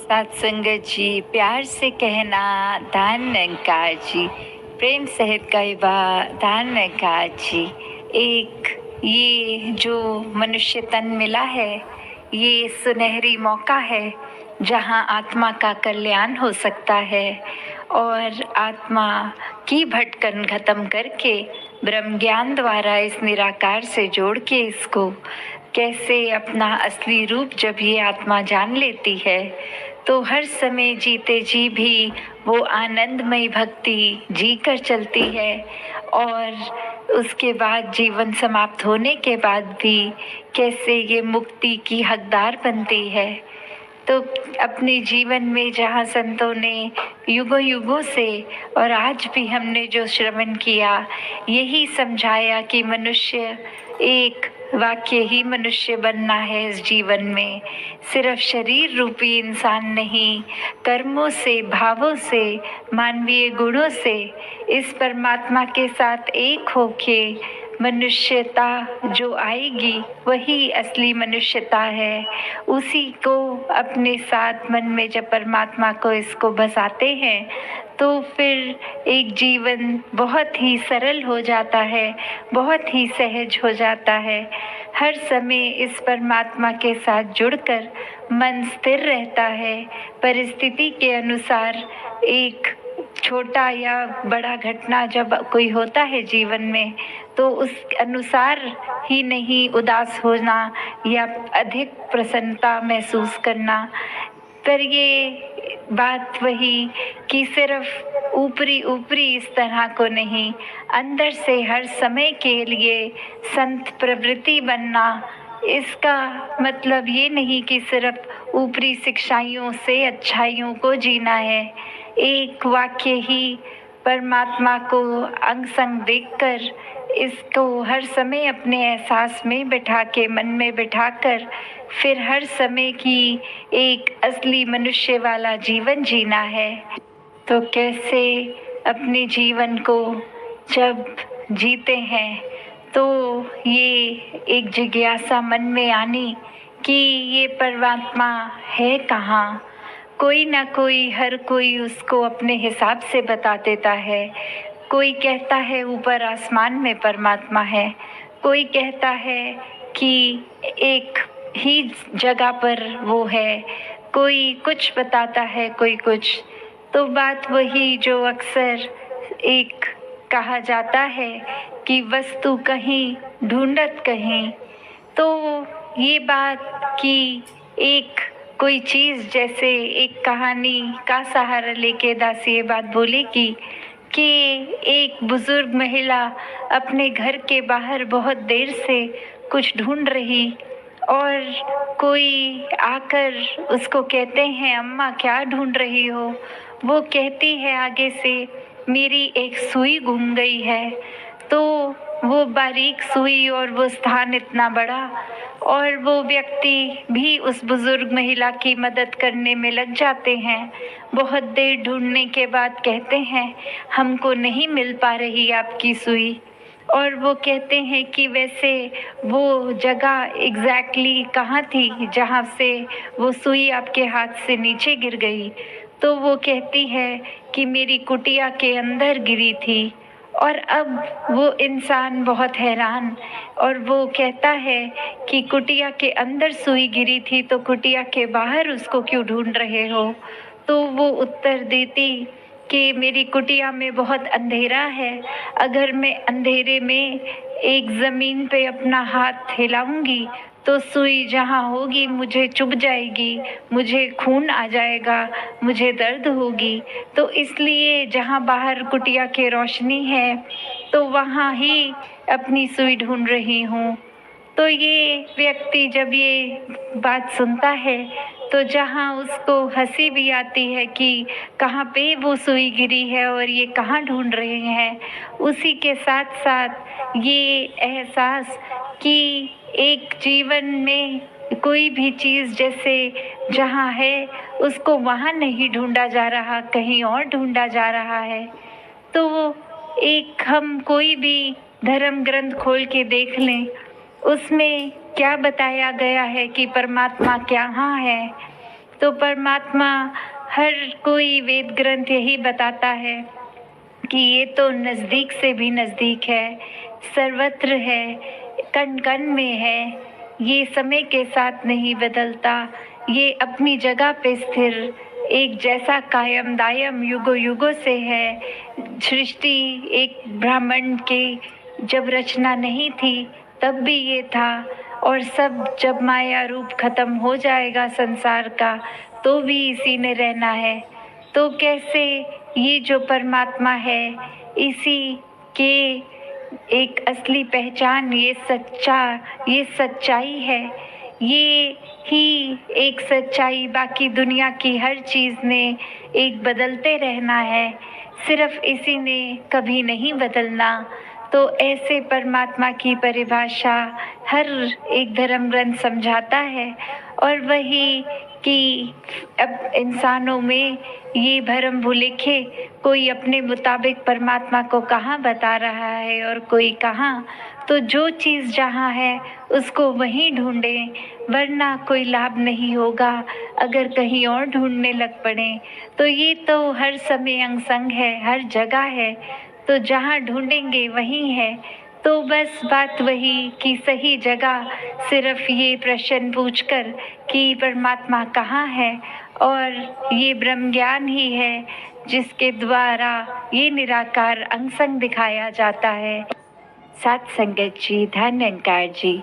सत्संगत जी, प्यार से कहना दान निरंकार जी, प्रेम सहित कहवा दान निरंकार जी। एक ये जो मनुष्य तन मिला है, ये सुनहरी मौका है जहाँ आत्मा का कल्याण हो सकता है और आत्मा की भटकन खत्म करके ब्रह्म ज्ञान द्वारा इस निराकार से जोड़ के इसको कैसे अपना असली रूप जब ये आत्मा जान लेती है तो हर समय जीते जी भी वो आनंदमय भक्ति जी कर चलती है और उसके बाद जीवन समाप्त होने के बाद भी कैसे ये मुक्ति की हकदार बनती है। तो अपने जीवन में जहाँ संतों ने युगों युगों से और आज भी हमने जो श्रवण किया, यही समझाया कि मनुष्य एक वाक्य ही मनुष्य बनना है इस जीवन में। सिर्फ शरीर रूपी इंसान नहीं, कर्मों से, भावों से, मानवीय गुणों से इस परमात्मा के साथ एक होके मनुष्यता जो आएगी वही असली मनुष्यता है। उसी को अपने साथ मन में जब परमात्मा को इसको बसाते हैं तो फिर एक जीवन बहुत ही सरल हो जाता है, बहुत ही सहज हो जाता है। हर समय इस परमात्मा के साथ जुड़कर मन स्थिर रहता है। परिस्थिति के अनुसार एक छोटा या बड़ा घटना जब कोई होता है जीवन में तो उस अनुसार ही नहीं उदास होना या अधिक प्रसन्नता महसूस करना। पर ये बात वही कि सिर्फ ऊपरी ऊपरी इस तरह को नहीं, अंदर से हर समय के लिए संत प्रवृत्ति बनना। इसका मतलब ये नहीं कि सिर्फ ऊपरी शिक्षाइयों से अच्छाइयों को जीना है। एक वाक्य ही परमात्मा को अंग संग देखकर इसको हर समय अपने एहसास में बिठा के, मन में बिठाकर फिर हर समय की एक असली मनुष्य वाला जीवन जीना है। तो कैसे अपने जीवन को जब जीते हैं तो ये एक जिज्ञासा मन में आनी कि ये परमात्मा है कहाँ। कोई ना कोई, हर कोई उसको अपने हिसाब से बता देता है। कोई कहता है ऊपर आसमान में परमात्मा है, कोई कहता है कि एक ही जगह पर वो है, कोई कुछ बताता है, कोई कुछ। तो बात वही जो अक्सर एक कहा जाता है कि वस्तु कहीं ढूंढत कहीं। तो ये बात कि एक कोई चीज़, जैसे एक कहानी का सहारा लेके दासी ये बात बोली कि एक बुजुर्ग महिला अपने घर के बाहर बहुत देर से कुछ ढूंढ रही और कोई आकर उसको कहते हैं, अम्मा क्या ढूंढ रही हो। वो कहती है आगे से, मेरी एक सुई गुम गई है। तो वो बारीक सुई और वो स्थान इतना बड़ा, और वो व्यक्ति भी उस बुजुर्ग महिला की मदद करने में लग जाते हैं। बहुत देर ढूंढने के बाद कहते हैं, हमको नहीं मिल पा रही आपकी सुई। और वो कहते हैं कि वैसे वो जगह एग्जैक्टली कहाँ थी जहाँ से वो सुई आपके हाथ से नीचे गिर गई। तो वो कहती है कि मेरी कुटिया के अंदर गिरी थी। और अब वो इंसान बहुत हैरान, और वो कहता है कि कुटिया के अंदर सुई गिरी थी तो कुटिया के बाहर उसको क्यों ढूंढ रहे हो। तो वो उत्तर देती कि मेरी कुटिया में बहुत अंधेरा है, अगर मैं अंधेरे में एक ज़मीन पे अपना हाथ हिलाऊंगी तो सुई जहाँ होगी मुझे चुभ जाएगी, मुझे खून आ जाएगा, मुझे दर्द होगी। तो इसलिए जहाँ बाहर कुटिया के रोशनी है तो वहाँ ही अपनी सुई ढूंढ रही हूँ। तो ये व्यक्ति जब ये बात सुनता है तो जहाँ उसको हंसी भी आती है कि कहाँ पे वो सुई गिरी है और ये कहाँ ढूंढ रहे हैं, उसी के साथ साथ ये एहसास कि एक जीवन में कोई भी चीज़ जैसे जहाँ है उसको वहाँ नहीं ढूंढा जा रहा, कहीं और ढूंढा जा रहा है। तो एक हम कोई भी धर्म ग्रंथ खोल के देख लें, उसमें क्या बताया गया है कि परमात्मा कहाँ है, तो परमात्मा हर कोई वेद ग्रंथ यही बताता है कि ये तो नज़दीक से भी नज़दीक है, सर्वत्र है, कण-कण में है, ये समय के साथ नहीं बदलता, ये अपनी जगह पे स्थिर एक जैसा कायम दायम युगों-युगों से है। सृष्टि एक ब्रह्मांड की जब रचना नहीं थी, तब भी ये था, और सब जब माया रूप खत्म हो जाएगा संसार का, तो भी इसी ने रहना है। तो कैसे ये जो परमात्मा है, इसी के एक असली पहचान, ये सच्चाई है, ये ही एक सच्चाई, बाकी दुनिया की हर चीज़ ने एक बदलते रहना है, सिर्फ इसी ने कभी नहीं बदलना। तो ऐसे परमात्मा की परिभाषा हर एक धर्म ग्रंथ समझाता है, और वही कि अब इंसानों में ये भरम भुलेखे, कोई अपने मुताबिक परमात्मा को कहाँ बता रहा है और कोई कहाँ। तो जो चीज़ जहाँ है उसको वहीं ढूंढें, वरना कोई लाभ नहीं होगा अगर कहीं और ढूंढने लग पड़ें। तो ये तो हर समय अंग संग है, हर जगह है, तो जहाँ ढूंढेंगे वहीं है। तो बस बात वही कि सही जगह सिर्फ ये प्रश्न पूछकर कि परमात्मा कहाँ है, और ये ब्रह्म ज्ञान ही है जिसके द्वारा ये निराकार अंग संग दिखाया जाता है। सात संगत जी, धन निरंकार जी।